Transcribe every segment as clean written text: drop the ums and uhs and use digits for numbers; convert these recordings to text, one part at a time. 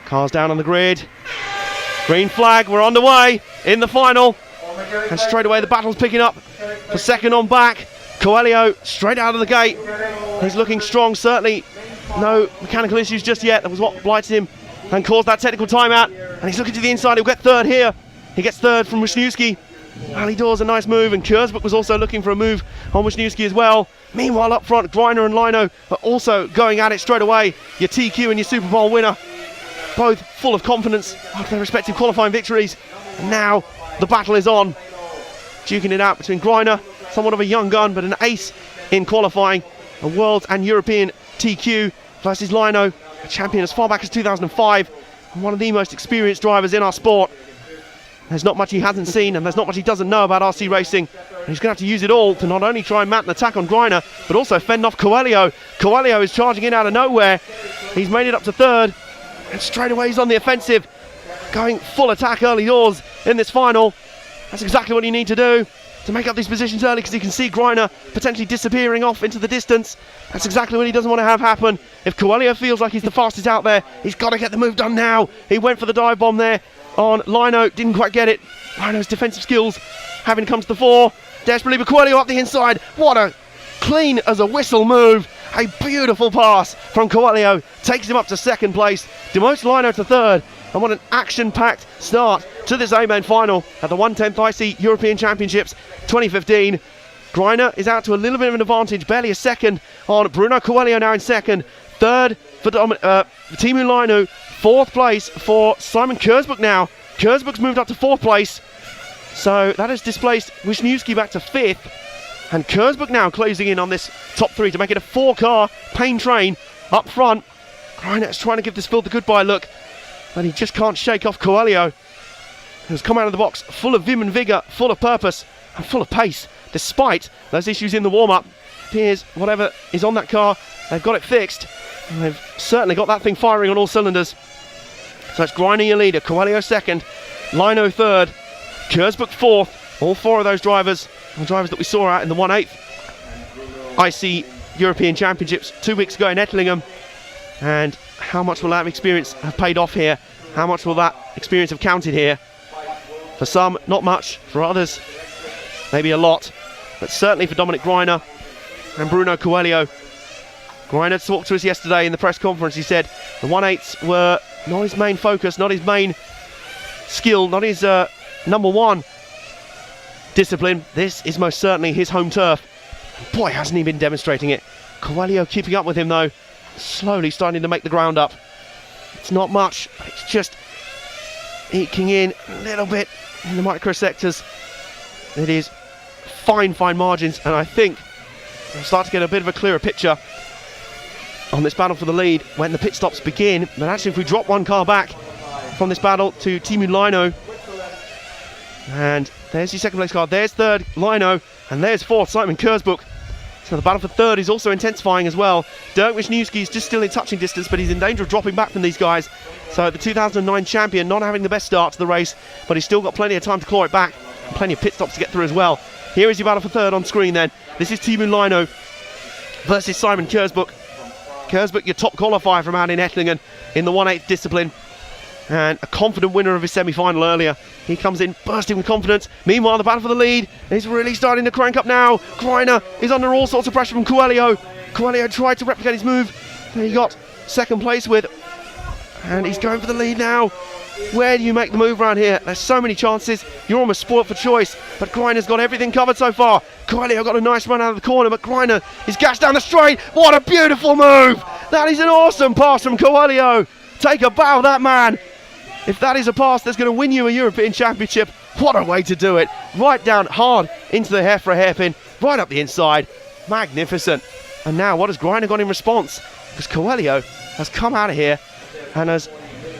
Cars down on the grid. Green flag, we're on the way in the final. And straight away the battle's picking up for second on back. Coelho straight out of the gate. He's looking strong, certainly no mechanical issues just yet. That was what blighted him and caused that technical timeout. And he's looking to the inside, he'll get third here. He gets third from Wisniewski. Ali Dor's a nice move, and Kurzbuch was also looking for a move on Wisniewski as well. Meanwhile up front, Greiner and Lino are also going at it straight away. Your TQ and your Super Bowl winner, both full of confidence after their respective qualifying victories. And now the battle is on, duking it out between Greiner, somewhat of a young gun but an ace in qualifying, a world and European TQ, versus Lino, a champion as far back as 2005 and one of the most experienced drivers in our sport. There's not much he hasn't seen, and there's not much he doesn't know about RC racing, and he's going to have to use it all to not only try and mount an attack on Greiner but also fend off Coelho. Coelho is charging in out of nowhere. He's made it up to third, and straight away he's on the offensive, going full attack early doors in this final. That's exactly what you need to do to make up these positions early, because you can see Greiner potentially disappearing off into the distance. That's exactly what he doesn't want to have happen. If Coelho feels like he's the fastest out there, he's got to get the move done now. He went for the dive bomb there on Lino, didn't quite get it. Lino's defensive skills having come to the fore desperately, but Coelho up the inside. What a clean as a whistle move. A beautiful pass from Coelho takes him up to second place, demotes Lino to third, and what an action-packed start to this A-main final at the 110th IC European Championships 2015. Greiner is out to a little bit of an advantage, barely a second on Bruno Coelho now in second. Third for Teemu Lainu. Fourth place for Simon Kurzbuch now. Kurzbuch's moved up to fourth place, so that has displaced Wisniewski back to fifth. And Kurzbuch now closing in on this top three to make it a four-car pain train up front. Greiner's trying to give this field the goodbye look, but he just can't shake off Coelho, who's come out of the box full of vim and vigour, full of purpose and full of pace, despite those issues in the warm-up. Appears whatever is on that car, they've got it fixed, and they've certainly got that thing firing on all cylinders. So it's Greiner your leader, Coelho second, Lino third, Kurzbuch fourth. All four of those drivers, the drivers that we saw out in the 1/8 IC European Championships 2 weeks ago in Ettlingham. And how much will that experience have paid off here? How much will that experience have counted here? For some, not much. For others, maybe a lot. But certainly for Dominic Greiner and Bruno Coelho. Greiner talked to us yesterday in the press conference. He said the 1/8s were not his main focus, not his main skill, not his number one discipline. This is most certainly his home turf. Boy, hasn't he been demonstrating it. Coelho keeping up with him though, slowly starting to make the ground up. It's not much, it's just eking in a little bit in the micro sectors. It is fine margins, and I think we'll start to get a bit of a clearer picture on this battle for the lead when the pit stops begin. But actually, if we drop one car back from this battle to Teemu Lainu, and there's your second place car, there's third Lino, and there's fourth Simon Kurzbuch. So the battle for third is also intensifying as well. Dirk Wisniewski is just still in touching distance, but he's in danger of dropping back from these guys. So the 2009 champion not having the best start to the race, but he's still got plenty of time to claw it back, and plenty of pit stops to get through as well. Here is your battle for third on screen then. This is Teemu Lainu versus Simon Kurzbuch. Kurzbuch, your top qualifier from out in Ettlingen in the 1/8 discipline, and a confident winner of his semi-final earlier. He comes in bursting with confidence. Meanwhile, the battle for the lead is really starting to crank up now. Greiner is under all sorts of pressure from Coelho. Coelho tried to replicate his move that he got second place with, and he's going for the lead now. Where do you make the move around here? There's so many chances. You're almost spoilt for choice, but Greiner's got everything covered so far. Coelho got a nice run out of the corner, but Greiner is gashed down the straight. What a beautiful move! That is an awesome pass from Coelho. Take a bow, that man. If that is a pass that's going to win you a European Championship, what a way to do it. Right down hard into the hair for a hairpin, right up the inside. Magnificent. And now what has Greiner got in response? Because Coelho has come out of here and has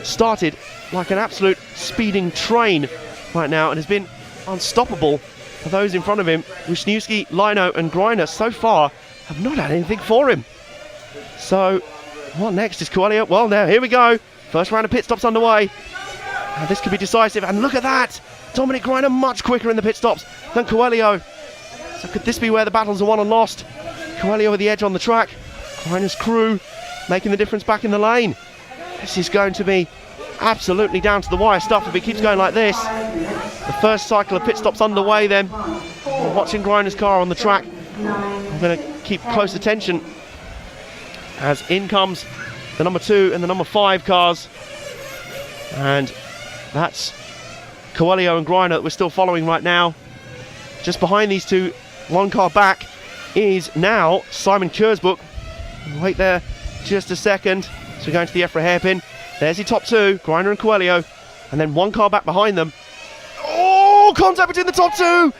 started like an absolute speeding train right now and has been unstoppable for those in front of him. Wisniewski, Lino and Greiner so far have not had anything for him. So what next is Coelho? Well, now here we go. First round of pit stops underway. Now this could be decisive, and look at that! Dominic Greiner much quicker in the pit stops than Coelho. So could this be where the battles are won and lost? Coelho with the edge on the track. Greiner's crew making the difference back in the lane. This is going to be absolutely down to the wire stuff if it keeps going like this. The first cycle of pit stops underway then. We're watching Greiner's car on the track. I'm going to keep close attention as in comes the number 2 and the number 5 cars. And that's Coelho and Greiner that we're still following right now. Just behind these two, one car back, is now Simon Kurzbuch. Wait there just a second. So we're going to the Efra hairpin. There's the top 2, Greiner and Coelho. And then one car back behind them. Oh, contact between the top 2.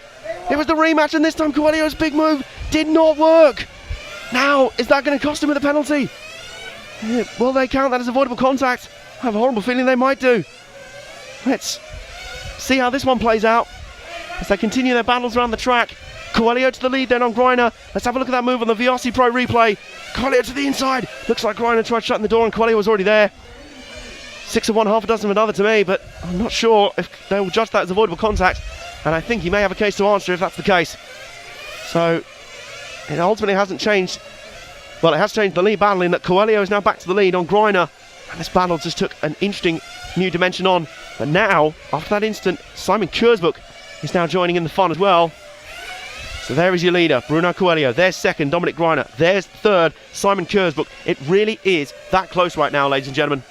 It was the rematch, and this time Coelho's big move did not work. Now, is that going to cost him with a penalty? Will they count that as avoidable contact? I have a horrible feeling they might do. Let's see how this one plays out as they continue their battles around the track. Coelho to the lead then on Greiner. Let's have a look at that move on the VRC Pro replay. Coelho to the inside. Looks like Greiner tried shutting the door and Coelho was already there. 6 of one, half a dozen of another to me, but I'm not sure if they will judge that as avoidable contact, and I think he may have a case to answer if that's the case. So it ultimately hasn't changed. Well, it has changed the lead battle in that Coelho is now back to the lead on Greiner, and this battle just took an interesting new dimension on. But now, after that instant, Simon Kurzbuch is now joining in the fun as well. So there is your leader, Bruno Coelho. There's second, Dominic Greiner. There's third, Simon Kurzbuch. It really is that close right now, ladies and gentlemen.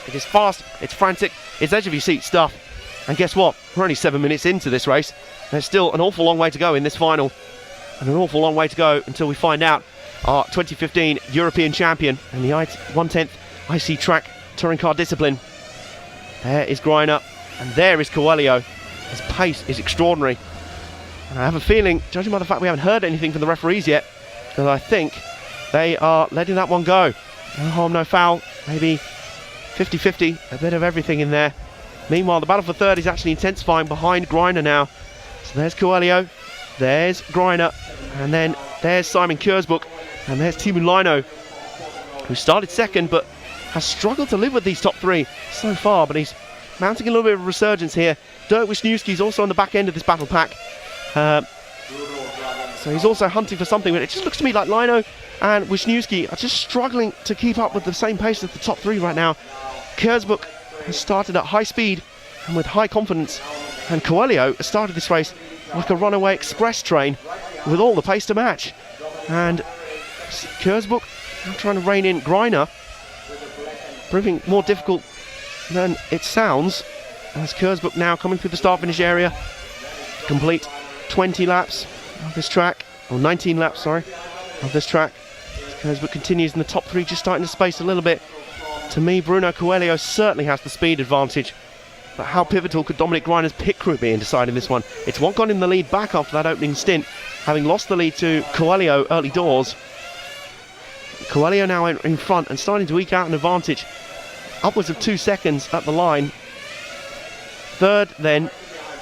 It is fast, it's frantic, it's edge of your seat stuff. And guess what? We're only 7 minutes into this race. There's still an awful long way to go in this final. And an awful long way to go until we find out our 2015 European champion in the 1/10th IC Track Touring Car Discipline. There is Greiner, and there is Coelho. His pace is extraordinary. And I have a feeling, judging by the fact we haven't heard anything from the referees yet, that I think they are letting that one go. No harm, no foul. Maybe 50-50, a bit of everything in there. Meanwhile, the battle for third is actually intensifying behind Greiner now. So there's Coelho, there's Greiner, and then there's Simon Kurzbuch, and there's Teemu Laino, who started second but has struggled to live with these top 3 so far, but he's mounting a little bit of a resurgence here. Dirk Wisniewski's also on the back end of this battle pack. So he's also hunting for something, but it just looks to me like Laino and Wisniewski are just struggling to keep up with the same pace as the top 3 right now. Kurzbuch has started at high speed and with high confidence, and Coelho has started this race like a runaway express train with all the pace to match. And Kurzbuch now trying to rein in Greiner, proving more difficult than it sounds, as Kurzbuch now coming through the start-finish area, complete 20 laps of this track, or 19 laps, sorry, of this track. Kurzbuch continues in the top 3, just starting to space a little bit. To me, Bruno Coelho certainly has the speed advantage, but how pivotal could Dominic Greiner's pit crew be in deciding this one? It's what got him the lead back after that opening stint, having lost the lead to Coelho early doors. Coelho now in front and starting to eke out an advantage, upwards of 2 seconds at the line. Third then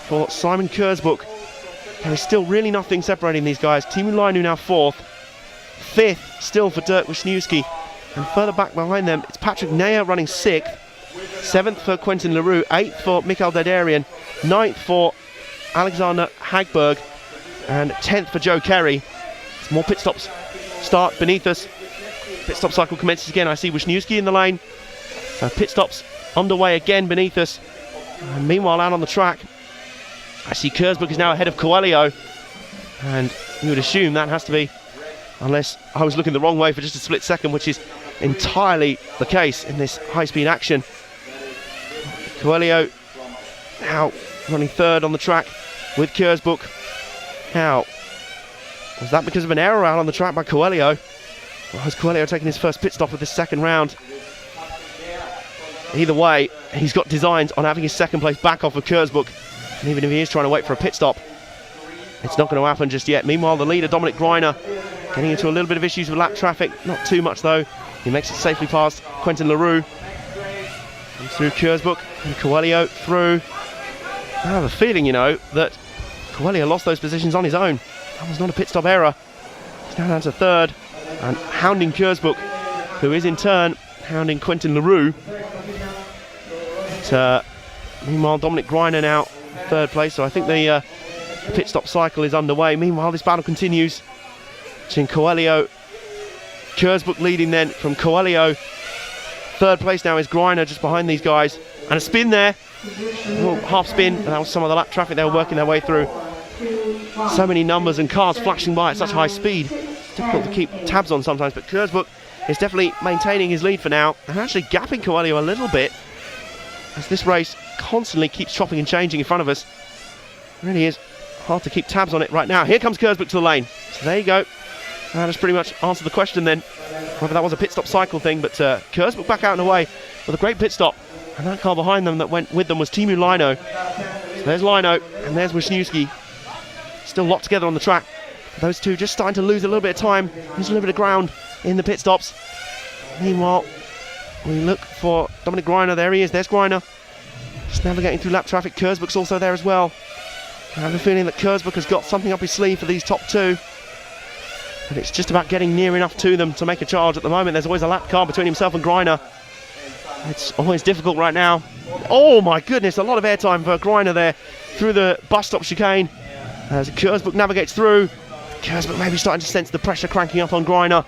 for Simon Kurzbuch. There is still really nothing separating these guys. Teemu Laino now 4th. 5th still for Dirk Wisniewski. And further back behind them, it's Patrick Neyer running 6th. 7th for Quentin Leroux. 8th for Mikael Derderian. 9th for Alexander Hagberg. And 10th for Joe Kerry. Some more pit stops start beneath us. Pit stop cycle commences again. I see Wisniewski in the lane. So pit stops underway again beneath us. And meanwhile, out on the track, I see Kurzbuch is now ahead of Coelho. And you would assume that has to be, unless I was looking the wrong way for just a split second, which is entirely the case in this high-speed action. Coelho now running 3rd on the track with Kurzbuch. Now, was that because of an error out on the track by Coelho? Or has Coelho taken his first pit stop of this second round? Either way, he's got designs on having his second place back off of Kurzbuch. And even if he is trying to wait for a pit stop, it's not going to happen just yet. Meanwhile, the leader, Dominic Greiner, getting into a little bit of issues with lap traffic. Not too much, though. He makes it safely past Quentin Leroux. Comes through Kurzbuch and Coelho through. I have a feeling, that Coelho lost those positions on his own. That was not a pit stop error. He's now down to 3rd and hounding Kurzbuch, who is in turn hounding Quentin Leroux. But, meanwhile, Dominic Greiner now 3rd place, so I think the pit stop cycle is underway. Meanwhile, this battle continues between Coelho, Kurzbuch leading then from Coelho, Third place now is Greiner, just behind these guys. And a spin there. Oh, half spin. That was some of the lap traffic they were working their way through. So many numbers and cars flashing by at such high speed. It's difficult to keep tabs on sometimes, but Kurzbuch is definitely maintaining his lead for now and actually gapping Coelho a little bit as this race constantly keeps chopping and changing in front of us. It really is hard to keep tabs on it right now. Here comes Kurzbuch to the lane. So there you go. That has pretty much answered the question then, whether that was a pit stop cycle thing, but Kurzbuch back out and away with a great pit stop. And that car behind them that went with them was Teemu Laino. So there's Laino and there's Wisniewski. Still locked together on the track. Those two just starting to lose a little bit of time, lose a little bit of ground in the pit stops. Meanwhile, we look for Dominic Greiner. There he is, there's Greiner. Just navigating through lap traffic. Kurzbuch's also there as well. I have a feeling that Kurzbuch has got something up his sleeve for these top two. But it's just about getting near enough to them to make a charge. At the moment, there's always a lap car between himself and Greiner. It's always difficult right now. Oh my goodness, a lot of airtime for Greiner there through the bus stop chicane. As Kurzbuch navigates through. Kurzbuch maybe starting to sense the pressure cranking up on Greiner.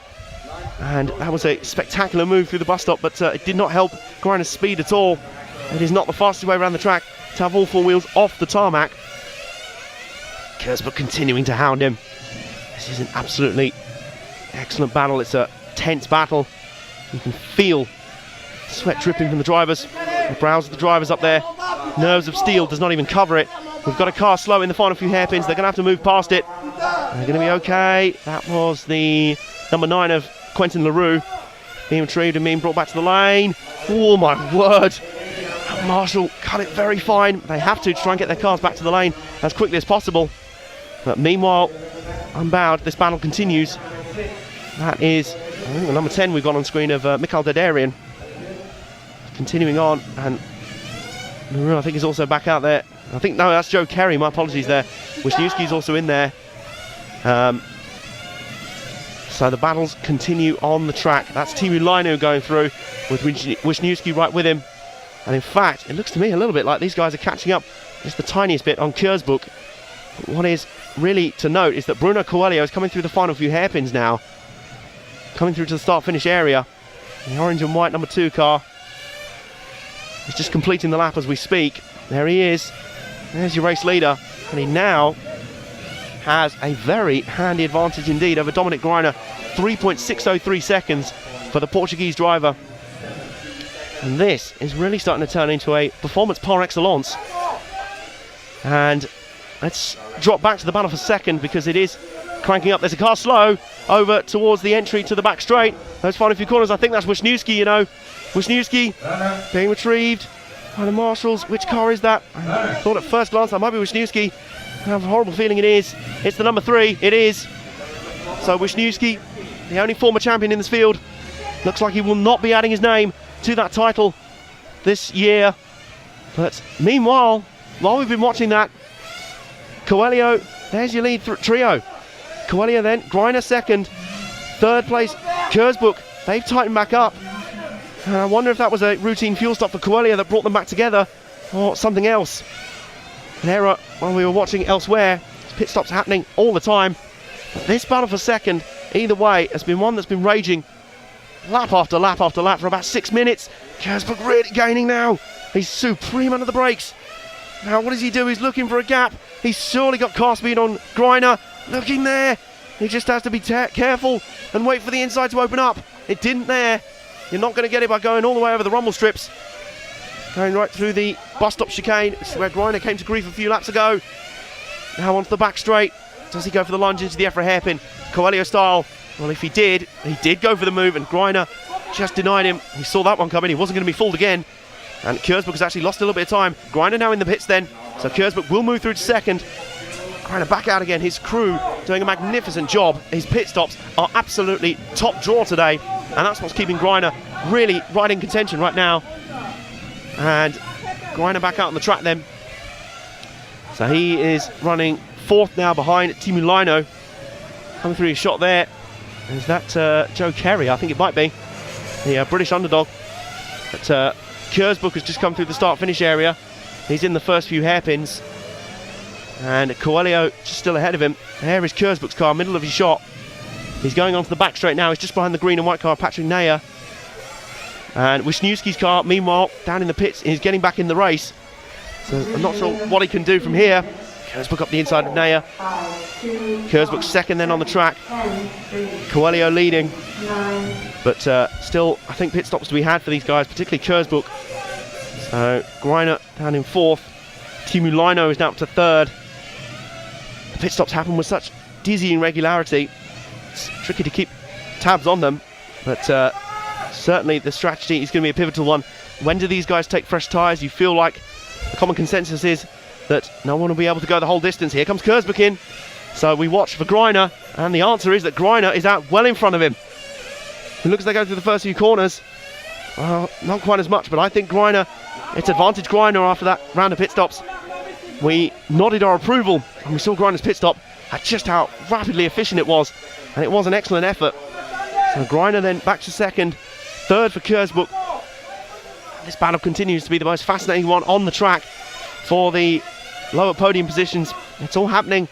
And that was a spectacular move through the bus stop, but it did not help Greiner's speed at all. It is not the fastest way around the track to have all four wheels off the tarmac. Kurzbuch continuing to hound him. This is an absolutely excellent battle. It's a tense battle. You can feel sweat dripping from the drivers. The brows of the drivers up there. Nerves of steel does not even cover it. We've got a car slow in the final few hairpins. They're going to have to move past it. They're going to be okay. That was the number 9 of Quentin LaRue being retrieved and being brought back to the lane. Oh my word. Marshall cut it very fine. They have to try and get their cars back to the lane as quickly as possible. But meanwhile, unbowed, this battle continues. That is, I think, the number 10 we've got on screen of Mikael Dedarian. Continuing on, and LaRue I think is also back out there. I think, no, that's Joe Kerry, my apologies there. Wisniewski's also in there. So the battles continue on the track. That's Teemu Laino going through with Wisniewski right with him. And in fact, it looks to me a little bit like these guys are catching up just the tiniest bit on Kurzbuch. What is really to note is that Bruno Coelho is coming through the final few hairpins now. Coming through to the start-finish area. The orange and white number 2 car. He's just completing the lap as we speak. There he is. There's your race leader. And he now has a very handy advantage indeed over Dominic Greiner. 3.603 seconds for the Portuguese driver. And this is really starting to turn into a performance par excellence. And let's drop back to the battle for second because it is cranking up. There's a car slow over towards the entry to the back straight. Those final few corners, I think that's Wisniewski, you know. Wisniewski being retrieved by the marshals. Which car is that? I thought at first glance that might be Wisniewski. I have a horrible feeling it is. It's the number 3. It is. So Wisniewski, the only former champion in this field, looks like he will not be adding his name to that title this year. But meanwhile, while we've been watching that, Coelho, there's your lead trio. Coelho then, Greiner second, third place, Kurzbuch. They've tightened back up. And I wonder if that was a routine fuel stop for Coelho that brought them back together, or something else. An error while we were watching elsewhere. Pit stops happening all the time. But this battle for second, either way, has been one that's been raging lap after lap after lap for about 6 minutes. Kurzbuch really gaining now. He's supreme under the brakes. Now what does he do? He's looking for a gap. He's surely got car speed on Greiner. Looking there. He just has to be careful and wait for the inside to open up. It didn't there. You're not going to get it by going all the way over the rumble strips. Going right through the bus stop chicane. This is where Greiner came to grief a few laps ago. Now onto the back straight. Does he go for the lunge into the Efra hairpin? Coelho style. Well, if he did go for the move, and Greiner just denied him. He saw that one coming. He wasn't going to be fooled again. And Kurzbuch has actually lost a little bit of time. Greiner now in the pits then. So Kurzbuch will move through to second. Greiner back out again. His crew doing a magnificent job. His pit stops are absolutely top draw today. And that's what's keeping Greiner really right in contention right now. And Greiner back out on the track then. So he is running fourth now behind Teemu Laino. Coming through his shot there. Is that Joe Kerry? I think it might be. The British underdog. But Kurzbuch has just come through the start-finish area. He's in the first few hairpins. And Coelho just still ahead of him. There is Kurzbuch's car, middle of his shot. He's going onto the back straight now. He's just behind the green and white car, Patrick Neyer. And Wisniewski's car, meanwhile, down in the pits, is getting back in the race. So I'm not sure what he can do from here. Kurzbuch up the inside of Neyer. Kurzbuch second then on the track. Coelho leading. But still, I think pit stops to be had for these guys, particularly Kurzbuch. So Greiner down in fourth. Teemu Laino is now up to third. The pit stops happen with such dizzying regularity. It's tricky to keep tabs on them, but certainly the strategy is going to be a pivotal one. When do these guys take fresh tyres? You feel like the common consensus is that no one will be able to go the whole distance. Here comes Kurzbuch in. So we watch for Greiner, and the answer is that Greiner is out well in front of him. It looks like they go through the first few corners. Well, not quite as much, but I think Greiner, it's advantage Greiner after that round of pit stops. We nodded our approval and we saw Greiner's pit stop at just how rapidly efficient it was, and it was an excellent effort. So Greiner then back to second, third for Kurzbuch. This battle continues to be the most fascinating one on the track for the lower podium positions. It's all happening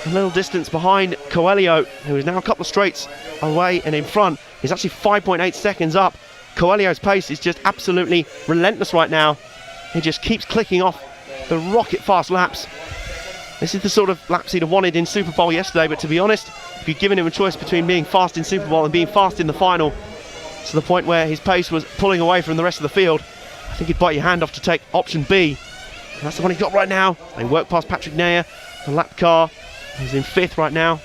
a little distance behind Coelho, who is now a couple of straights away and in front. He's actually 5.8 seconds up. Coelho's pace is just absolutely relentless right now. He just keeps clicking off the rocket fast laps. This is the sort of laps he'd have wanted in Super Bowl yesterday, but to be honest, if you'd given him a choice between being fast in Super Bowl and being fast in the final, to the point where his pace was pulling away from the rest of the field, I think he'd bite your hand off to take option B. And that's the one he's got right now. They work past Patrick Neyer, the lap car. He's in fifth right now.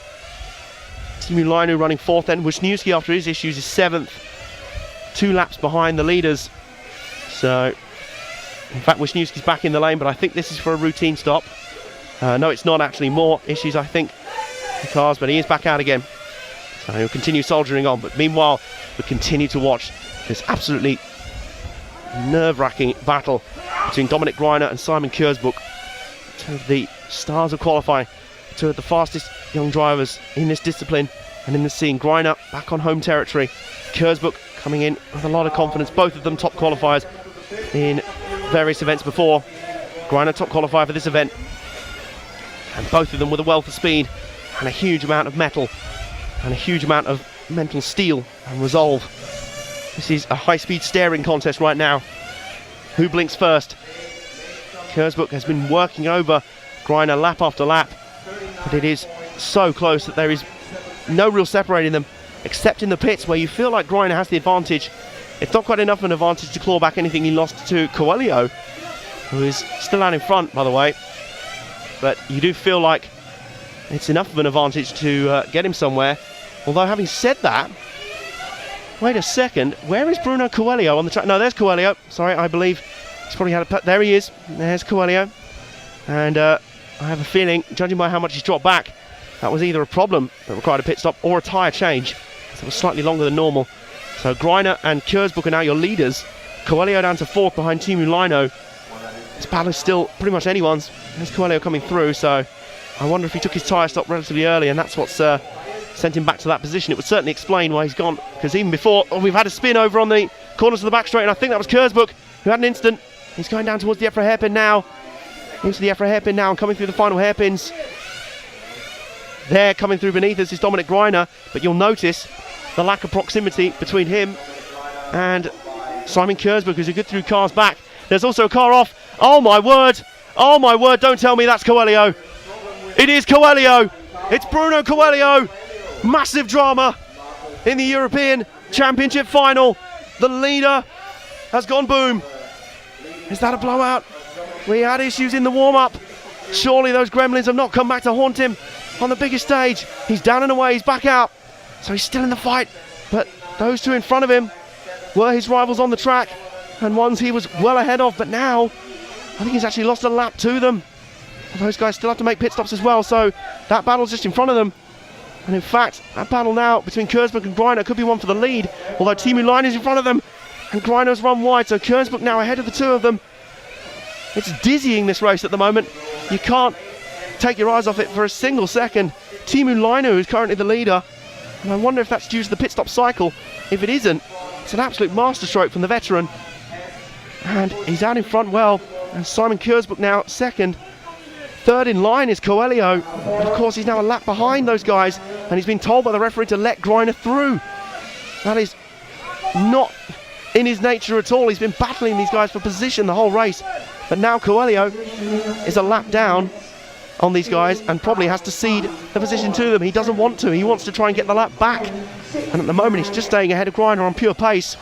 Teemu Laino running fourth then. Wisniewski, after his issues, is seventh. 2 laps behind the leaders. So, in fact, Wisniewski's back in the lane, but I think this is for a routine stop. No, it's not actually. More issues, I think, the cars, but he is back out again. So he'll continue soldiering on. But meanwhile, we continue to watch this absolutely nerve-wracking battle between Dominic Greiner and Simon Kurzbuch. Two of the stars of qualifying, two of the fastest young drivers in this discipline and in this scene. Greiner back on home territory. Kurzbuch coming in with a lot of confidence. Both of them top qualifiers in various events before. Greiner top qualifier for this event. And both of them with a wealth of speed and a huge amount of metal and a huge amount of mental steel and resolve. This is a high-speed staring contest right now. Who blinks first? Kurzbuch has been working over Greiner lap after lap, but it is so close that there is no real separating them, except in the pits where you feel like Greiner has the advantage. It's not quite enough of an advantage to claw back anything he lost to Coelho, who is still out in front, by the way. But you do feel like it's enough of an advantage to get him somewhere. Although, having said that, wait a second, where is Bruno Coelho on the track? No, there's Coelho. Sorry, I believe he's probably had a... There he is. There's Coelho. And I have a feeling, judging by how much he's dropped back, that was either a problem that required a pit stop or a tyre change. So it was slightly longer than normal. So Greiner and Kurzbuch are now your leaders. Coelho down to fourth behind Teemu Laino. This battle is still pretty much anyone's. There's Coelho coming through, so I wonder if he took his tyre stop relatively early and that's what's sent him back to that position. It would certainly explain why he's gone, because even before, we've had a spin over on the corners of the back straight, and I think that was Kurzbuch who had an instant. He's going down towards the Efra hairpin now. Into the Efra hairpin now and coming through the final hairpins. There, coming through beneath us is Dominic Greiner, but you'll notice the lack of proximity between him and Simon Kurzbuch, who's a good through cars back. There's also a car off. Oh my word! Oh my word, don't tell me that's Coelho. It is Coelho. It's Bruno Coelho. Massive drama in the European Championship final. The leader has gone boom. Is that a blowout? We had issues in the warm-up. Surely those gremlins have not come back to haunt him on the biggest stage. He's down and away, he's back out. So he's still in the fight. But those two in front of him were his rivals on the track and ones he was well ahead of. But now, I think he's actually lost a lap to them. Those guys still have to make pit stops as well. So that battle's just in front of them. And in fact, that battle now between Kurzbuch and Greiner could be one for the lead. Although Teemu Laino is in front of them and Greiner's run wide. So Kurzbuch now ahead of the two of them. It's dizzying, this race at the moment. You can't take your eyes off it for a single second. Teemu Laino is currently the leader. And I wonder if that's due to the pit stop cycle. If it isn't, it's an absolute masterstroke from the veteran. And he's out in front well. And Simon Kurzbuch now second. Third in line is Coelho. Of course, he's now a lap behind those guys. And he's been told by the referee to let Greiner through. That is not in his nature at all. He's been battling these guys for position the whole race. But now Coelho is a lap down on these guys and probably has to cede the position to them. He doesn't want to. He wants to try and get the lap back. And at the moment, he's just staying ahead of Greiner on pure pace.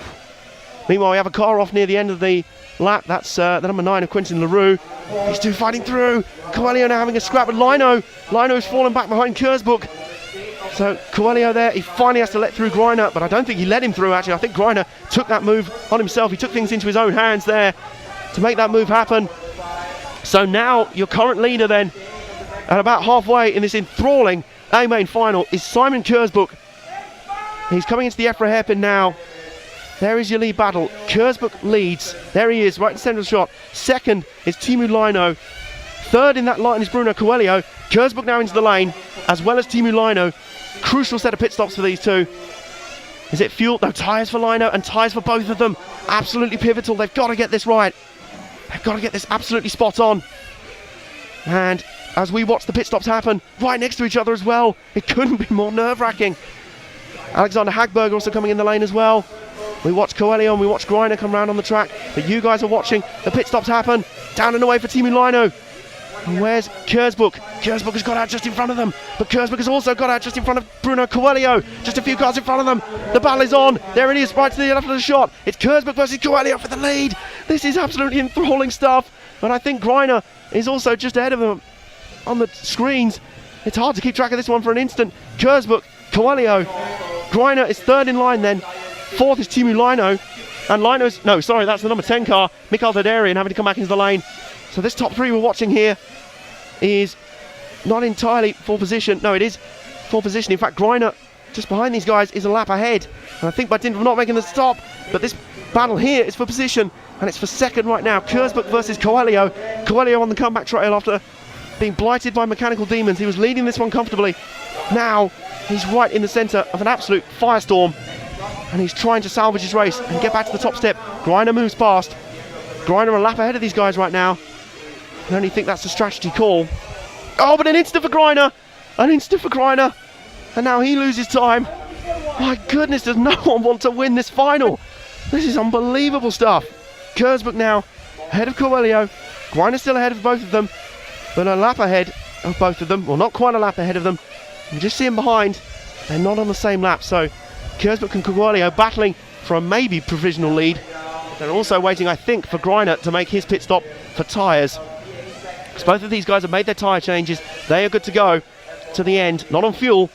Meanwhile, we have a car off near the end of the lap. That's the number 9 of Quentin Leroux. These two fighting through. Coelho now having a scrap with Lino. Lino's fallen back behind Kersbuk. So Coelho there, he finally has to let through Greiner, but I don't think he let him through actually. I think Greiner took that move on himself. He took things into his own hands there to make that move happen. So now your current leader then, at about halfway in this enthralling A-Main final, is Simon Kersbuk. He's coming into the Efra hairpin now. There is your lead battle. Kersbuk leads. There he is, right in the centre of the shot. Second is Teemu Lino. Third in that line is Bruno Coelho. Kersbuk now into the lane, as well as Teemu Lino. Crucial set of pit stops for these two. Is it fuel? No, tyres for Lino and tyres for both of them. Absolutely pivotal. They've got to get this right. They've got to get this absolutely spot on. And as we watch the pit stops happen, right next to each other as well, it couldn't be more nerve-wracking. Alexander Hagberg also coming in the lane as well. We watch Coelho and we watch Greiner come round on the track, but you guys are watching the pit stops happen. Down and away for Teemu Lino. And where's Kersbuk? Kersbuk has got out just in front of them, but Kersbuk has also got out just in front of Bruno Coelho. Just a few cars in front of them. The battle is on. There it is, right to the left of the shot. It's Kersbuk versus Coelho for the lead. This is absolutely enthralling stuff. And I think Greiner is also just ahead of them on the screens. It's hard to keep track of this one for an instant. Kersbuk, Coelho. Greiner is third in line then. Fourth is Teemu Lino. And Lino's, no, sorry, that's the number 10 car. Mikael Dadarian having to come back into the lane. So this top three we're watching here is not entirely full position. No, it is full position. In fact, Greiner just behind these guys is a lap ahead. And I think by dint of not making the stop, but this battle here is for position, and it's for second right now. Kersbuk versus Coelho. Coelho on the comeback trail after being blighted by mechanical demons. He was leading this one comfortably. Now he's right in the centre of an absolute firestorm, and he's trying to salvage his race and get back to the top step. Greiner moves past. Greiner a lap ahead of these guys right now. I only think that's a strategy call. Oh, but an instant for Greiner. An instant for Greiner. And now he loses time. My goodness, does no one want to win this final? This is unbelievable stuff. Kersbuk now ahead of Coelho. Greiner still ahead of both of them, but a lap ahead of both of them. Well, not quite a lap ahead of them. You just see them behind. They're not on the same lap. So Kersbuk and Coelho battling for a maybe provisional lead. They're also waiting, I think, for Greiner to make his pit stop for tyres. Because both of these guys have made their tyre changes. They are good to go to the end. Not on fuel,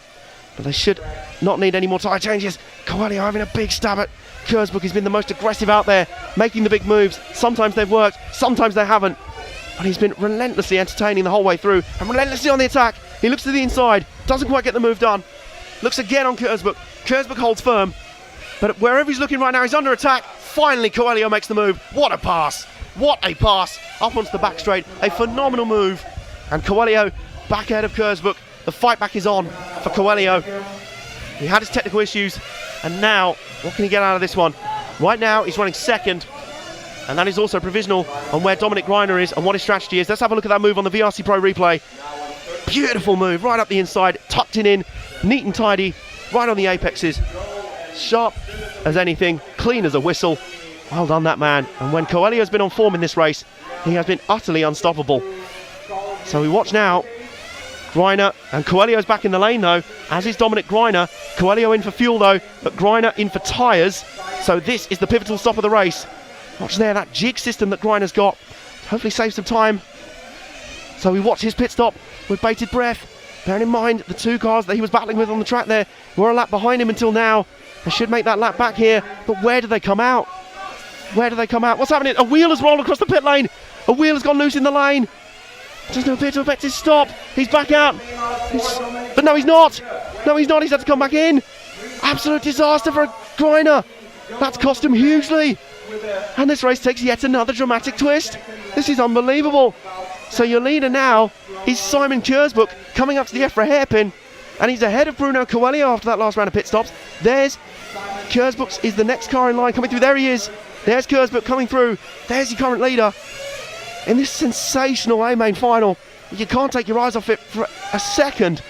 but they should not need any more tyre changes. Coelho having a big stab at Kersbuk. He's been the most aggressive out there, making the big moves. Sometimes they've worked, sometimes they haven't. But he's been relentlessly entertaining the whole way through and relentlessly on the attack. He looks to the inside, doesn't quite get the move done. Looks again on Kersbuk. Kersbuk holds firm, but wherever he's looking right now, he's under attack. Finally, Coelho makes the move. What a pass! What a pass! Up onto the back straight. A phenomenal move. And Coelho back ahead of Kersbuk. The fight back is on for Coelho. He had his technical issues, and now, what can he get out of this one? Right now, he's running second, and that is also provisional on where Dominic Greiner is and what his strategy is. Let's have a look at that move on the VRC Pro replay. Beautiful move, right up the inside, tucked it in, neat and tidy, right on the apexes. Sharp as anything, clean as a whistle. Well done, that man. And when Coelho's been on form in this race, he has been utterly unstoppable. So we watch now. Greiner and Coelho's back in the lane though, as is Dominic Greiner. Coelho in for fuel though, but Greiner in for tyres. So this is the pivotal stop of the race. Watch there, that jig system that Greiner's got. Hopefully save some time. So we watch his pit stop with bated breath. Bearing in mind the two cars that he was battling with on the track there were a lap behind him until now. They should make that lap back here, but where do they come out? Where do they come out? What's happening? A wheel has rolled across the pit lane. A wheel has gone loose in the lane. Doesn't appear to affect his stop. He's back out. But no, he's not. No, he's not. He's had to come back in. Absolute disaster for Greiner. That's cost him hugely. And this race takes yet another dramatic twist. This is unbelievable. So your leader now is Simon Kersbuk, coming up to the Efra hairpin. And he's ahead of Bruno Coelho after that last round of pit stops. There's Kersbuk's is the next car in line coming through. There he is. There's Kersbuk coming through. There's your current leader. In this sensational A-Main final, you can't take your eyes off it for a second,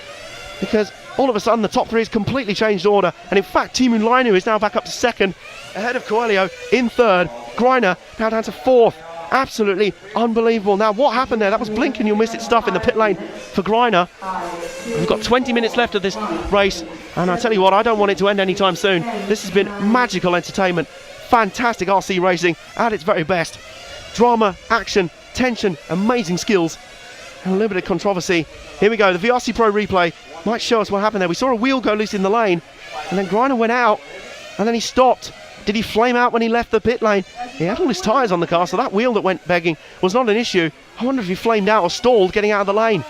because all of a sudden the top three has completely changed order, and in fact Teemu Laine is now back up to second, ahead of Coelho in third. Greiner now down to fourth. Absolutely unbelievable. Now what happened there? That was blink and you'll miss it stuff in the pit lane for Greiner. We've got 20 minutes left of this race, and I tell you what, I don't want it to end anytime soon. This has been magical entertainment, fantastic RC racing at its very best. Drama, action, tension, amazing skills, and a little bit of controversy. Here we go, the VRC Pro replay might show us what happened there. We saw a wheel go loose in the lane, and then Greiner went out, and then he stopped. Did he flame out when he left the pit lane? He had all his tyres on the car, so that wheel that went begging was not an issue. I wonder if he flamed out or stalled getting out of the lane.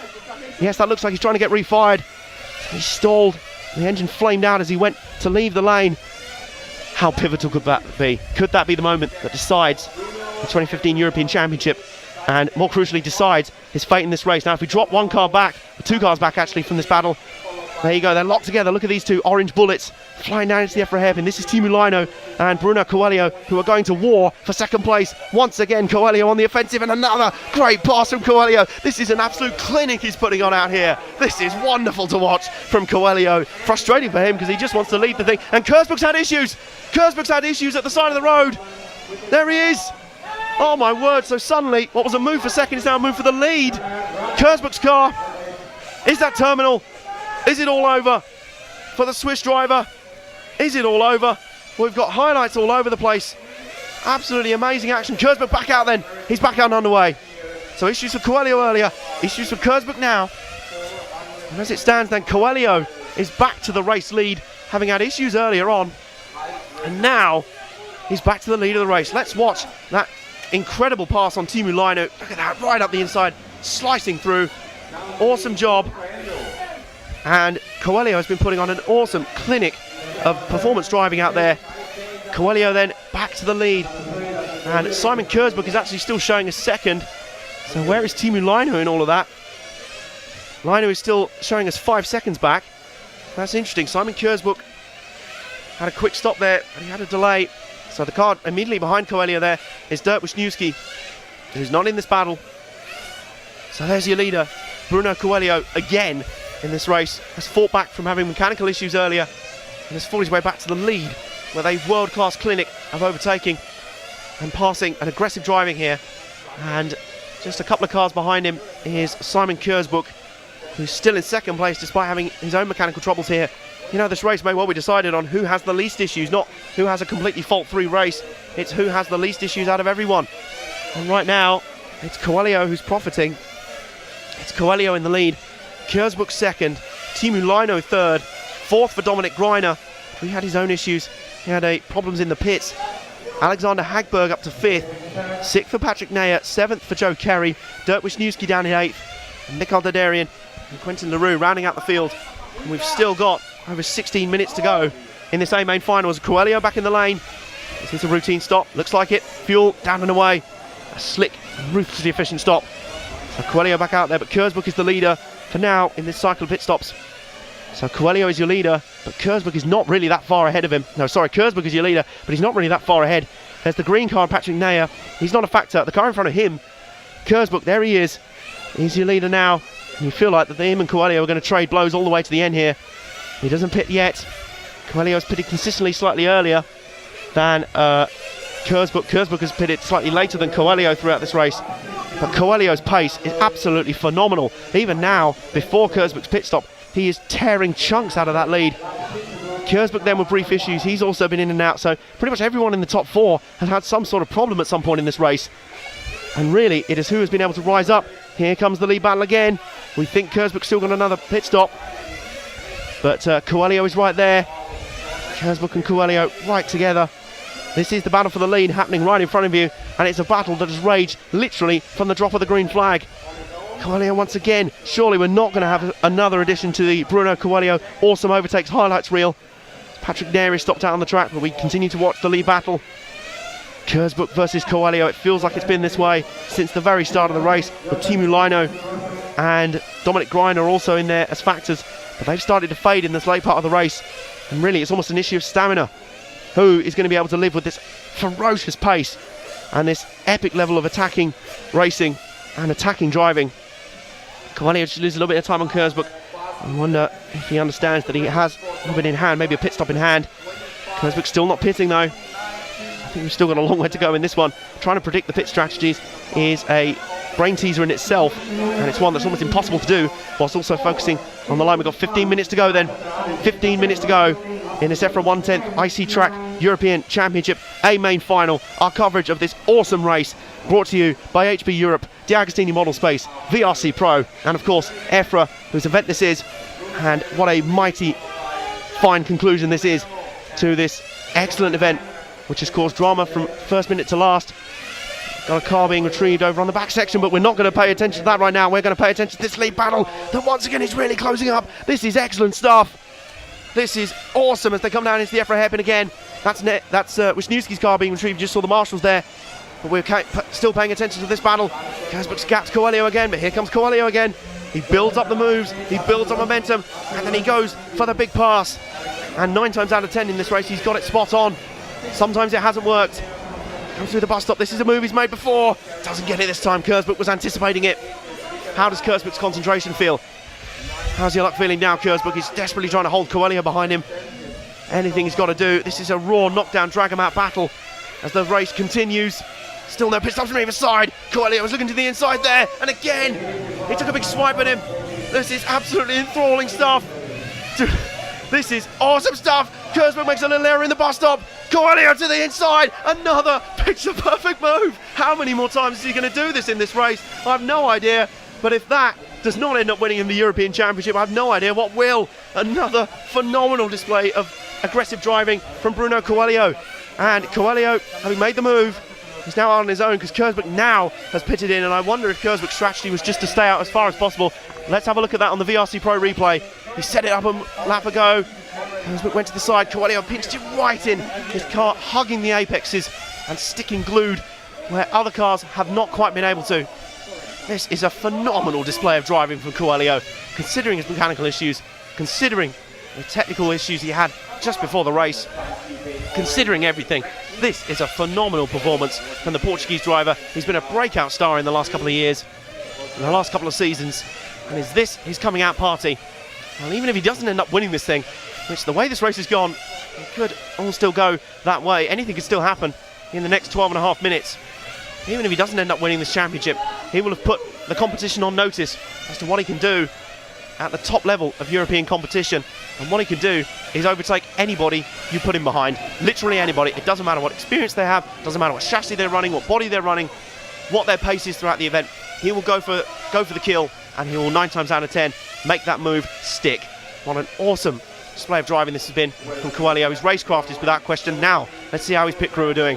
Yes, that looks like he's trying to get refired. He stalled. The engine flamed out as he went to leave the lane. How pivotal could that be? Could that be the moment that decides the 2015 European Championship, and more crucially decides his fate in this race? Now if we drop one car back, or two cars back actually from this battle, there you go, they're locked together. Look at these two orange bullets flying down into the air for a hairpin. This is Teemu Laine and Bruno Coelho, who are going to war for second place. Once again, Coelho on the offensive, and another great pass from Coelho. This is an absolute clinic he's putting on out here. This is wonderful to watch from Coelho. Frustrating for him because he just wants to lead the thing. And Kersbuk's had issues. Kersbuk's had issues at the side of the road. There he is. Oh my word, so suddenly what was a move for second is now a move for the lead. Kersbuk's car. Is that terminal? Is it all over for the Swiss driver? Is it all over? We've got highlights all over the place. Absolutely amazing action. Kersbuk back out then. He's back out and underway. So issues for Coelho earlier, issues for Kersbuk now. And as it stands then, Coelho is back to the race lead, having had issues earlier on. And now he's back to the lead of the race. Let's watch that incredible pass on Teemu Laine. Look at that, right up the inside, slicing through. Awesome job. And Coelho has been putting on an awesome clinic of performance driving out there. Coelho then back to the lead, and Simon Kersbuk is actually still showing a second. So where is Teemu Laine in all of that? Laine is still showing us 5 seconds back. That's interesting. Simon Kersbuk had a quick stop there, and he had a delay. So the car immediately behind Coelho there is Dirk Wisniewski, who's not in this battle. So there's your leader, Bruno Coelho, again in this race, has fought back from having mechanical issues earlier and has fought his way back to the lead with a world-class clinic of overtaking and passing and aggressive driving here. And just a couple of cars behind him is Simon Kersbuk, who's still in second place despite having his own mechanical troubles here. You know, this race may well be decided on who has the least issues, not who has a completely fault-free race. It's who has the least issues out of everyone. And right now, it's Coelho who's profiting. It's Coelho in the lead. Kersbuk second, Teemu Laine third, fourth for Dominic Greiner, who had his own issues. He had problems in the pits. Alexander Hagberg up to fifth, sixth for Patrick Neyer, seventh for Joe Kerry, Dirk Wisniewski down in eighth, and Mikael Dardarian and Quentin Leroux rounding out the field. And we've still got over 16 minutes to go in this A-Main finals. Coelho back in the lane. This is a routine stop, looks like it. Fuel down and away. A slick, ruthlessly efficient stop. So Coelho back out there, but Kersbuk is the leader for now in this cycle of pit stops. So Coelho is your leader, but Kersbuk is not really that far ahead of him. No, sorry, Kersbuk is your leader, but he's not really that far ahead. There's the green car, Patrick Neyer. He's not a factor. The car in front of him, Kersbuk, there he is. He's your leader now. And you feel like that him and Coelho are going to trade blows all the way to the end here. He doesn't pit yet. Coelho's pitted consistently slightly earlier than Kersbuk. Kersbuk has pitted slightly later than Coelho throughout this race. But Coelho's pace is absolutely phenomenal. Even now, before Kersbuk's pit stop, he is tearing chunks out of that lead. Kersbuk then with brief issues. He's also been in and out. So pretty much everyone in the top four has had some sort of problem at some point in this race. And really, it is who has been able to rise up. Here comes the lead battle again. We think Kersbuk's still got another pit stop. But Coelho is right there. Kersbuk and Coelho right together. This is the battle for the lead happening right in front of you, and it's a battle that has raged literally from the drop of the green flag. Coelho once again. Surely we're not going to have another addition to the Bruno Coelho awesome overtakes highlights reel. Patrick Neyer is stopped out on the track, but we continue to watch the lead battle. Kersbuk versus Coelho. It feels like it's been this way since the very start of the race, with Teemu Laine and Dominic Greiner also in there as factors, but they've started to fade in this late part of the race, and really it's almost an issue of stamina. Who is going to be able to live with this ferocious pace and this epic level of attacking racing and attacking driving? Coelho just loses a little bit of time on Kersbuk. I wonder if he understands that he has a little bit in hand, maybe a pit stop in hand. Kersburg still not pitting though. I think we've still got a long way to go in this one. Trying to predict the pit strategies is a brain teaser in itself, and it's one that's almost impossible to do whilst also focusing on the line. We've got 15 minutes to go then. 15 minutes to go in this EFRA 110th IC Track European Championship A main final. Our coverage of this awesome race brought to you by HP Europe, D'Agostini Model Space, VRC Pro, and of course EFRA, whose event this is. And what a mighty fine conclusion this is to this excellent event, which has caused drama from first minute to last. Got a car being retrieved over on the back section, but we're not going to pay attention to that right now. We're going to pay attention to this lead battle that once again is really closing up. This is excellent stuff. This is awesome as they come down into the EFRA hairpin again. That's Wisniewski's car being retrieved. You just saw the marshals there, but we're still paying attention to this battle. Kersburg scaps Coelho again, but here comes Coelho again. He builds up the moves, he builds up momentum, and then he goes for the big pass. And 9 times out of 10 in this race, he's got it spot on. Sometimes it hasn't worked. Comes through the bus stop. This is a move he's made before. Doesn't get it this time. Kersburg was anticipating it. How does Kersburg's concentration feel? How's your luck feeling now, Kersburg? He's desperately trying to hold Coelho behind him. Anything he's got to do. This is a raw knockdown, drag him out battle as the race continues. Still no pit stops from either side. Coelho was looking to the inside there, and again, he took a big swipe at him. This is absolutely enthralling stuff. Dude, this is awesome stuff. Kersburg makes a little error in the bus stop. Coelho to the inside. Another picture perfect move. How many more times is he going to do this in this race? I have no idea. But if that does not end up winning in the European Championship, I have no idea what will. Another phenomenal display of aggressive driving from Bruno Coelho. And Coelho, having made the move, is now out on his own because Kersburg now has pitted in, and I wonder if Kersburg's strategy was just to stay out as far as possible. Let's have a look at that on the VRC Pro replay. He set it up a lap ago. Kersburg went to the side. Coelho pinched it right in. His car hugging the apexes and sticking glued where other cars have not quite been able to. This is a phenomenal display of driving from Coelho, considering his mechanical issues, considering the technical issues he had just before the race, considering everything. This is a phenomenal performance from the Portuguese driver. He's been a breakout star in the last couple of years, in the last couple of seasons, and is this his coming out party? Well, even if he doesn't end up winning this thing, which the way this race has gone, it could all still go that way. Anything could still happen in the next 12.5 minutes. Even if he doesn't end up winning this championship, he will have put the competition on notice as to what he can do at the top level of European competition. And what he can do is overtake anybody you put him behind. Literally anybody. It doesn't matter what experience they have, doesn't matter what chassis they're running, what body they're running, what their pace is throughout the event. He will go for the kill, and he will 9 times out of 10 make that move stick. What an awesome display of driving this has been from Coelho. His racecraft is without question. Now, let's see how his pit crew are doing.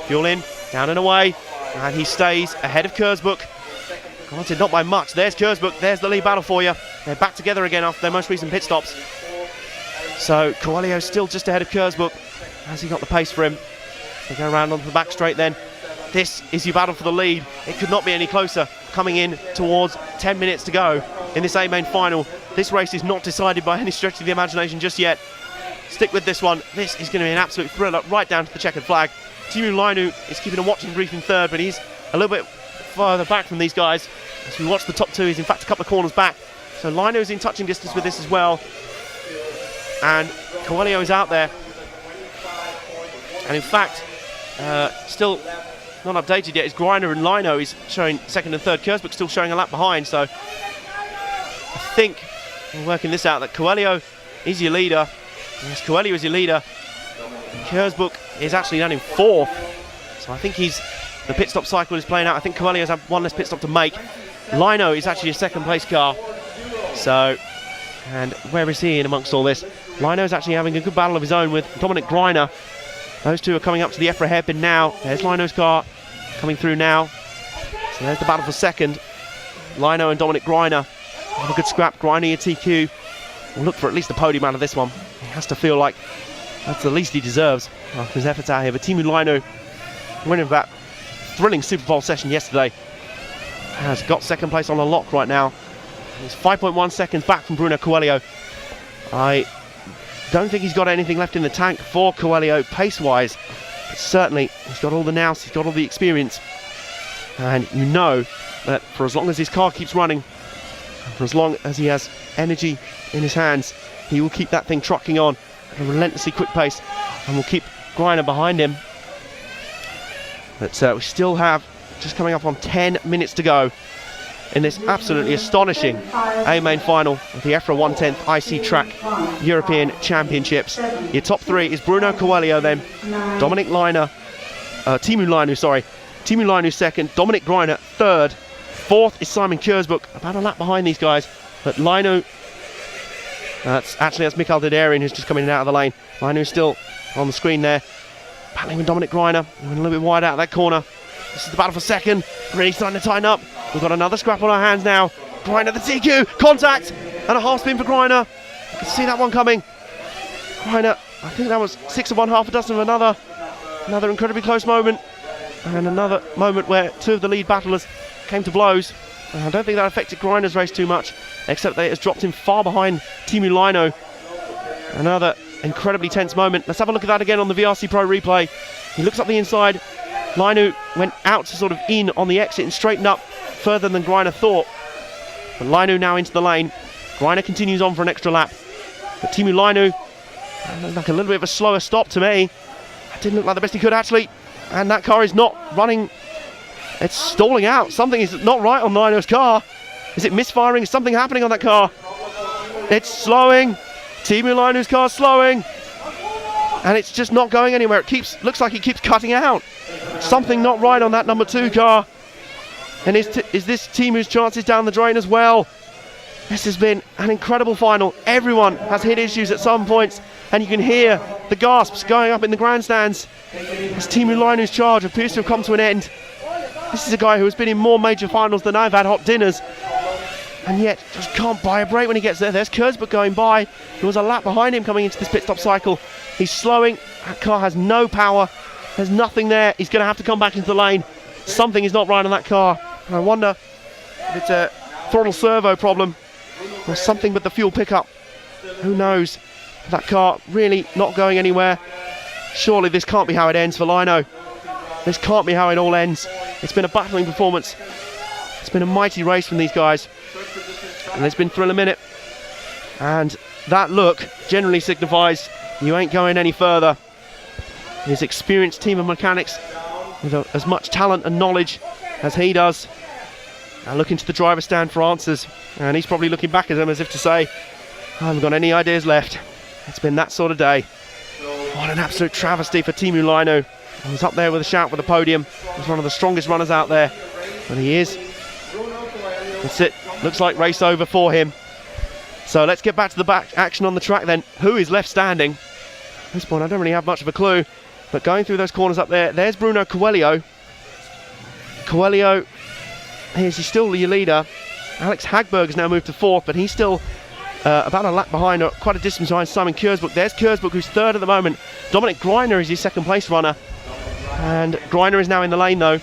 Fuel in, down and away, and he stays ahead of Kersburg. Granted, not by much. There's Kersburg, there's the lead battle for you. They're back together again after their most recent pit stops. So Coelho still just ahead of Kersburg. Has he got the pace for him? They go around onto the back straight then. This is your battle for the lead. It could not be any closer. Coming in towards 10 minutes to go in this A-main final. This race is not decided by any stretch of the imagination just yet. Stick with this one. This is going to be an absolute thriller right down to the checkered flag. Teemu Lainu is keeping a watching brief in third, but he's a little bit further back from these guys. As we watch the top two, he's in fact a couple of corners back. So Lainu is in touching distance with this as well. And Coelho is out there. And in fact, still not updated yet, is Greiner and Lainu is showing second and third. Kersburg still showing a lap behind, so I think we're working this out, that Coelho is your leader. Yes, Coelho is your leader. Kersburg is actually down in fourth, so I think the pit stop cycle is playing out. I think Coelho has had one less pit stop to make. Lainu is actually a second place car, so, and where is he in amongst all this? Lainu is actually having a good battle of his own with Dominic Greiner. Those two are coming up to the EFRA hairpin now. There's Lainu's car coming through now. So there's the battle for second. Lainu and Dominic Greiner have a good scrap. Greiner, your TQ, will look for at least a podium out of this one. He has to feel like that's the least he deserves after his efforts out here. But Teemu Lainu, winning that thrilling Super Bowl session yesterday, has got second place on the lock right now. He's 5.1 seconds back from Bruno Coelho. I don't think he's got anything left in the tank for Coelho pace-wise. But certainly, he's got all the nous, he's got all the experience. And you know that for as long as his car keeps running, For as long as he has energy in his hands, he will keep that thing trucking on at a relentlessly quick pace, and will keep Greiner behind him. But we still have just coming up on 10 minutes to go in this absolutely astonishing A-Main final of the EFRA 110th IC Track European Championships. Your top three is Bruno Coelho, then Dominik Leiner, Teemu Laine second, Dominik Greiner third, fourth is Simon Kjærsbøk, about a lap behind these guys, but Laine, that's Mikael Diderian who's just coming out of the lane. Laine still on the screen there, battling with Dominik Greiner, went a little bit wide out of that corner. This is the battle for second, really starting to tighten up. We've got another scrap on our hands now. Greiner the TQ, contact, and a half spin for Greiner. You can see that one coming. Greiner, I think that was 6 of one, half a dozen of another. Another incredibly close moment, and another moment where two of the lead battlers came to blows. I don't think that affected Greiner's race too much, except that it has dropped him far behind Teemu Laine. Another incredibly tense moment. Let's have a look at that again on the VRC Pro replay. He looks up the inside. Laine went out to sort of in on the exit and straightened up further than Greiner thought. But Laine now into the lane. Greiner continues on for an extra lap. But Teemu Laine, like a little bit of a slower stop to me. Didn't look like the best he could actually. And that car is not running. It's stalling out. Something is not right on Laine's car. Is it misfiring? Is something happening on that car? It's slowing. Teemu Laine's car slowing. And it's just not going anywhere. Looks like it keeps cutting out. Something not right on that number 2 car. And is this Teemu's chances down the drain as well? This has been an incredible final. Everyone has hit issues at some points, and you can hear the gasps going up in the grandstands as Teemu Laine's charge appears to have come to an end. This is a guy who has been in more major finals than I've had hot dinners, and yet just can't buy a break when he gets there. There's Kjærsbøk going by. There was a lap behind him coming into this pit stop cycle. He's slowing. That car has no power. There's nothing there. He's going to have to come back into the lane. Something is not right on that car. And I wonder if it's a throttle servo problem or something with the fuel pickup. Who knows? That car really not going anywhere. Surely this can't be how it ends for Laine. This can't be how it all ends. It's been a battling performance. It's been a mighty race from these guys. And there's been thrill a minute. And that look generally signifies you ain't going any further. His experienced team of mechanics with as much talent and knowledge as he does are looking to the driver's stand for answers. And he's probably looking back at them as if to say, I haven't got any ideas left. It's been that sort of day. What an absolute travesty for Teemu Laine. He was up there with a shout for the podium. He's one of the strongest runners out there. And he is. That's it. Looks like race over for him. So let's get back to the back action on the track then. Who is left standing? At this point I don't really have much of a clue. But going through those corners up there, there's Bruno Coelho. Coelho, he's still your leader. Alex Hagberg has now moved to 4th, but he's still about a lap behind, or quite a distance behind Simon Kjærsbøk. There's Kjærsbøk, who's 3rd at the moment. Dominik Greiner is his 2nd place runner. And Greiner is now in the lane though.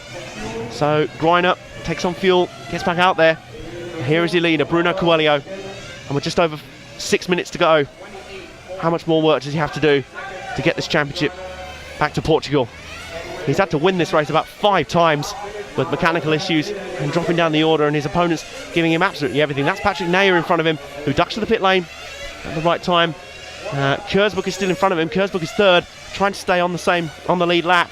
So Greiner takes on fuel, gets back out there. Here is your leader, Bruno Coelho. And we're just over 6 minutes to go. How much more work does he have to do to get this championship back to Portugal? He's had to win this race about 5 times with mechanical issues and dropping down the order, and his opponents giving him absolutely everything. That's Patrick Neyre in front of him, who ducks to the pit lane at the right time. Kjærsbøk is still in front of him. Kjærsbøk is 3rd, trying to stay on the lead lap.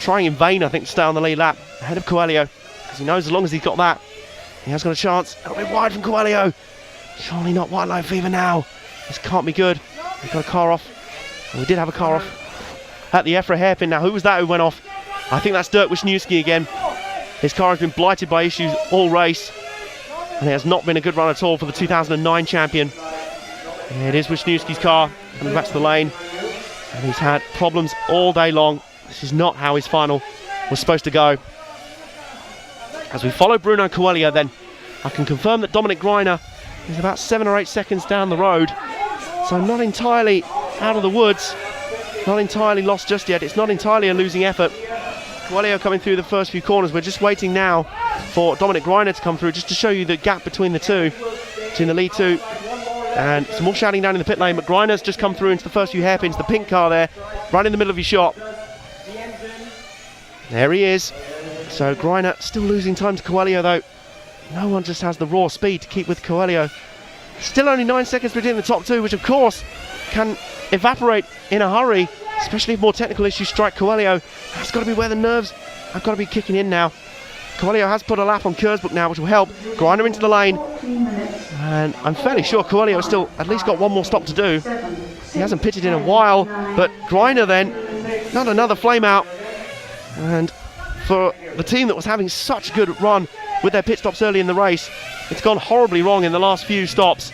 Trying in vain, I think, to stay on the lead lap ahead of Coelho, because he knows as long as he's got that, he has got a chance. A little bit wide from Coelho. Surely not white line fever now. This can't be good. We've got a car off. We did have a car off at the EFRA hairpin. Now, who was that who went off? I think that's Dirk Wisniewski again. His car has been blighted by issues all race, and it has not been a good run at all for the 2009 champion. And it is Wisniewski's car coming back to the lane, and he's had problems all day long. This is not how his final was supposed to go. As we follow Bruno Coelho then, I can confirm that Dominik Greiner is about 7 or 8 seconds down the road, so not entirely out of the woods, not entirely lost just yet. It's not entirely a losing effort. Coelho coming through the first few corners. We're just waiting now for Dominik Greiner to come through, just to show you the gap between the two, between the lead two. And some more shouting down in the pit lane, but Greiner's just come through into the first few hairpins. The pink car there, right in the middle of your shot. There he is. So Greiner still losing time to Coelho though. no one just has the raw speed to keep with Coelho. Still only 9 seconds between the top two, which of course can evaporate in a hurry, especially if more technical issues strike Coelho. That's got to be where the nerves have got to be kicking in now. Coelho has put a lap on Kurzbuch now, which will help. Greiner into the lane. And I'm fairly sure Coelho has still at least got one more stop to do. He hasn't pitted in a while, but Greiner then, not another flame out. And for the team that was having such a good run with their pit stops early in the race, it's gone horribly wrong in the last few stops,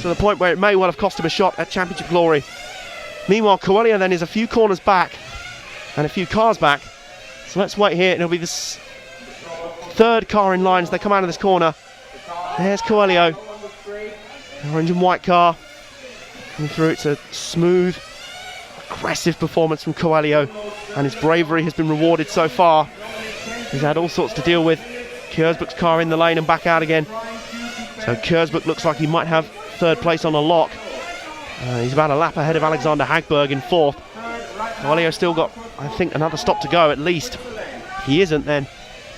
to the point where it may well have cost him a shot at championship glory. Meanwhile, Coelho then is a few corners back and a few cars back. So let's wait here, and it'll be this third car in line as they come out of this corner. There's Coelho, the orange and white car coming through. It's a smooth, aggressive performance from Coelho, and his bravery has been rewarded so far. He's had all sorts to deal with. Kurzbuch's car in the lane and back out again. So Kurzbuch looks like he might have third place on a lock. He's about a lap ahead of Alexander Hagberg in fourth. Coelho's still got, I think, another stop to go at least. If he isn't, then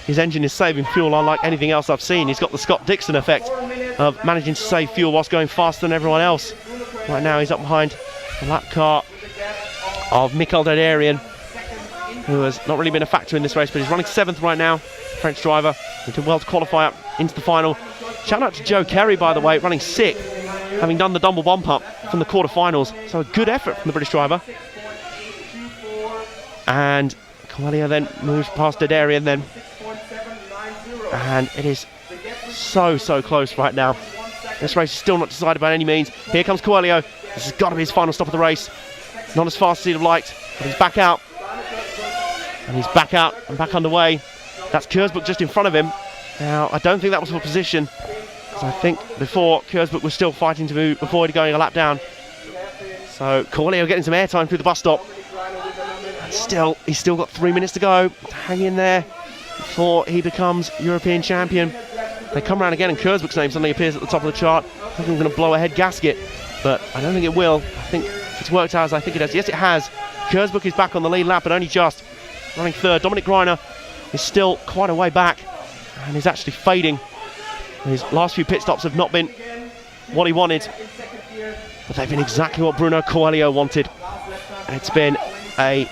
his engine is saving fuel unlike anything else I've seen. He's got the Scott Dixon effect of managing to save fuel whilst going faster than everyone else. Right now he's up behind the lap car of Mikael Derderian, who has not really been a factor in this race, but he's running 7th right now. French driver, he did well to qualify up into the final. Shout out to Joe Kerry, by the way, running 6th, having done the double bump up from the quarterfinals. So a good effort from the British driver. And Coelho then moves past Derderian then. And it is so close right now. This race is still not decided by any means. Here comes Coelho. This has got to be his final stop of the race. It's not as fast as he'd have liked, but he's back out. And he's back out and back underway. That's Kurzbuch just in front of him. Now, I don't think that was for position, because I think before Kurzbuch was still fighting to move before going a lap down. So Coelho getting some airtime through the bus stop. And still, he's still got 3 minutes to go. Hang in there before he becomes European champion. They come around again and Kurzbuch's name suddenly appears at the top of the chart. I think I'm going to blow a head gasket, but I don't think it will. I think it's worked out as I think it has. Yes, it has. Kurzbuch is back on the lead lap, but only just. Running third. Dominic Greiner is still quite a way back and is actually fading. His last few pit stops have not been what he wanted, but they've been exactly what Bruno Coelho wanted. And it's been a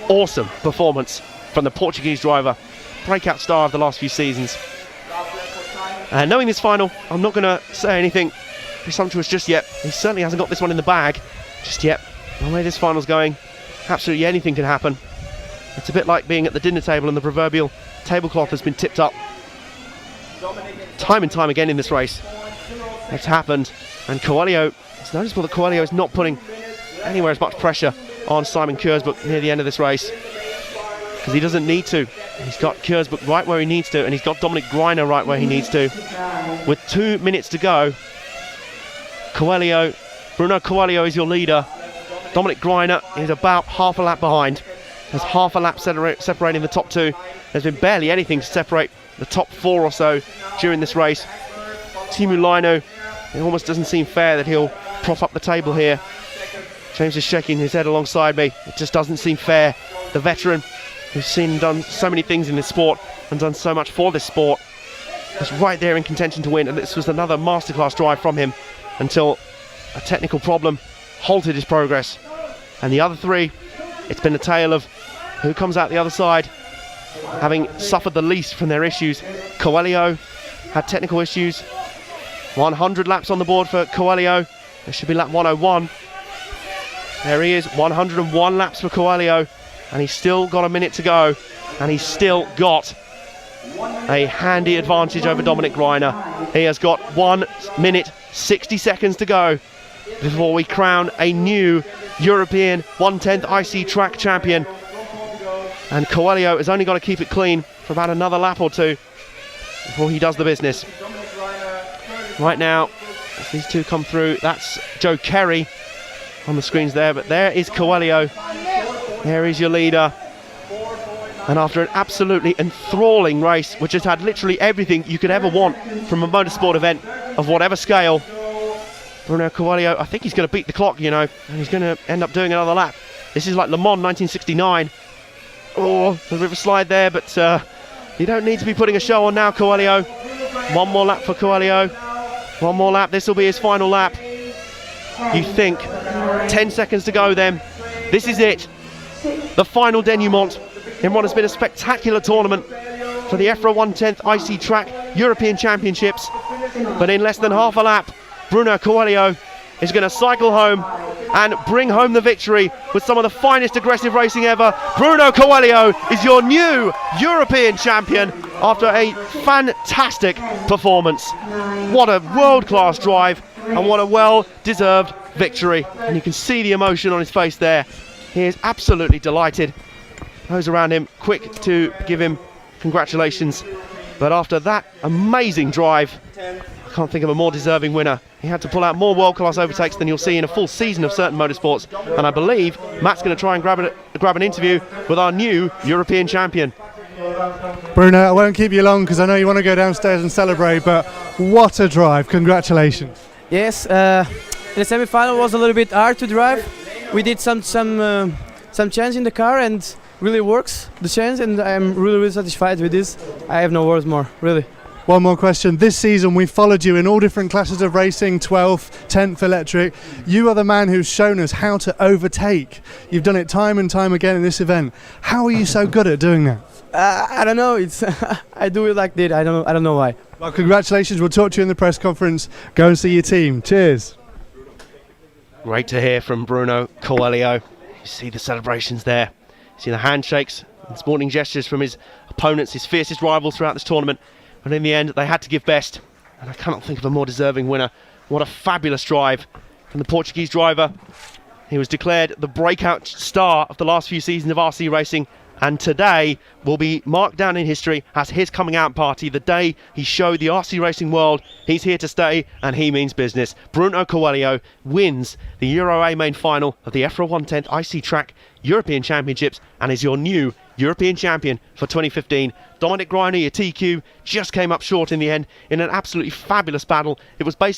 awesome performance from the Portuguese driver, breakout star of the last few seasons. And knowing this final, I'm not going to say anything presumptuous just yet. He certainly hasn't got this one in the bag just yet. The way this final's going, absolutely anything can happen. It's a bit like being at the dinner table and the proverbial tablecloth has been tipped up. Time and time again in this race, it's happened. And Coelho, it's noticeable that Coelho is not putting anywhere as much pressure on Simon Kurzbuch near the end of this race, because he doesn't need to. He's got Kurzbuch right where he needs to, and he's got Dominic Greiner right where he needs to. With 2 minutes to go, Bruno Coelho is your leader. Dominic Greiner is about half a lap behind. There's half a lap separating the top two. There's been barely anything to separate the top 4 or so during this race. Teemu Laine, it almost doesn't seem fair that he'll prop up the table here. James is shaking his head alongside me. It just doesn't seem fair. The veteran who's seen and done so many things in this sport and done so much for this sport was right there in contention to win, and this was another masterclass drive from him until a technical problem halted his progress. And the other 3, it's been a tale of who comes out the other side having suffered the least from their issues. Coelho had technical issues. 100 laps on the board for Coelho. There should be lap 101. There he is, 101 laps for Coelho, and he's still got a minute to go, and he's still got a handy advantage over Dominic Greiner. He has got 1 minute 60 seconds to go before we crown a new European 1/10 IC track champion. And Coelho has only got to keep it clean for about another lap or 2 before he does the business. Right now, as these two come through, that's Joe Kerry on the screens there, but there is Coelho. There is your leader. And after an absolutely enthralling race, which has had literally everything you could ever want from a motorsport event of whatever scale, Bruno Coelho, I think he's going to beat the clock, you know, and he's going to end up doing another lap. This is like Le Mans 1969. Oh, a bit of a slide there, but You don't need to be putting a show on now, Coelho. One more lap for Coelho. One more lap. This will be his final lap. You think 10 seconds to go then. This is it. The final denouement in what has been a spectacular tournament for the EFRA 1/10 IC Track European Championships. But in less than half a lap, Bruno Coelho is going to cycle home and bring home the victory with some of the finest aggressive racing ever. Bruno Coelho is your new European champion after a fantastic performance. What a world-class drive and what a well-deserved victory. And you can see the emotion on his face there. He is absolutely delighted. Those around him quick to give him congratulations. But after that amazing drive, I can't think of a more deserving winner. He had to pull out more world-class overtakes than you'll see in a full season of certain motorsports. And I believe Matt's going to try and grab an interview with our new European champion. Bruno, I won't keep you long because I know you want to go downstairs and celebrate, but what a drive. Congratulations. Yes, the semi-final was a little bit hard to drive. We did some change in the car and really works the change, and I'm really satisfied with this. I have no words more, really. One more question. This season we followed you in all different classes of racing, 12th, 10th electric. You are the man who's shown us how to overtake. You've done it time and time again in this event. How are you so good at doing that? I don't know. It's I do it like that. I don't know why. Well, congratulations. We'll talk to you in the press conference. Go and see your team. Cheers. Great to hear from Bruno Coelho. You see the celebrations there. You see the handshakes and sporting gestures from his opponents, his fiercest rivals throughout this tournament. But in the end, they had to give best. And I cannot think of a more deserving winner. What a fabulous drive from the Portuguese driver. He was declared the breakout star of the last few seasons of RC racing. And today will be marked down in history as his coming out party, the day he showed the RC racing world he's here to stay and he means business. Bruno Coelho wins the Euro A main final of the EFRA 1/10 IC Track European Championships and is your new European champion for 2015. Dominic Greiner, your TQ, just came up short in the end in an absolutely fabulous battle. It was basically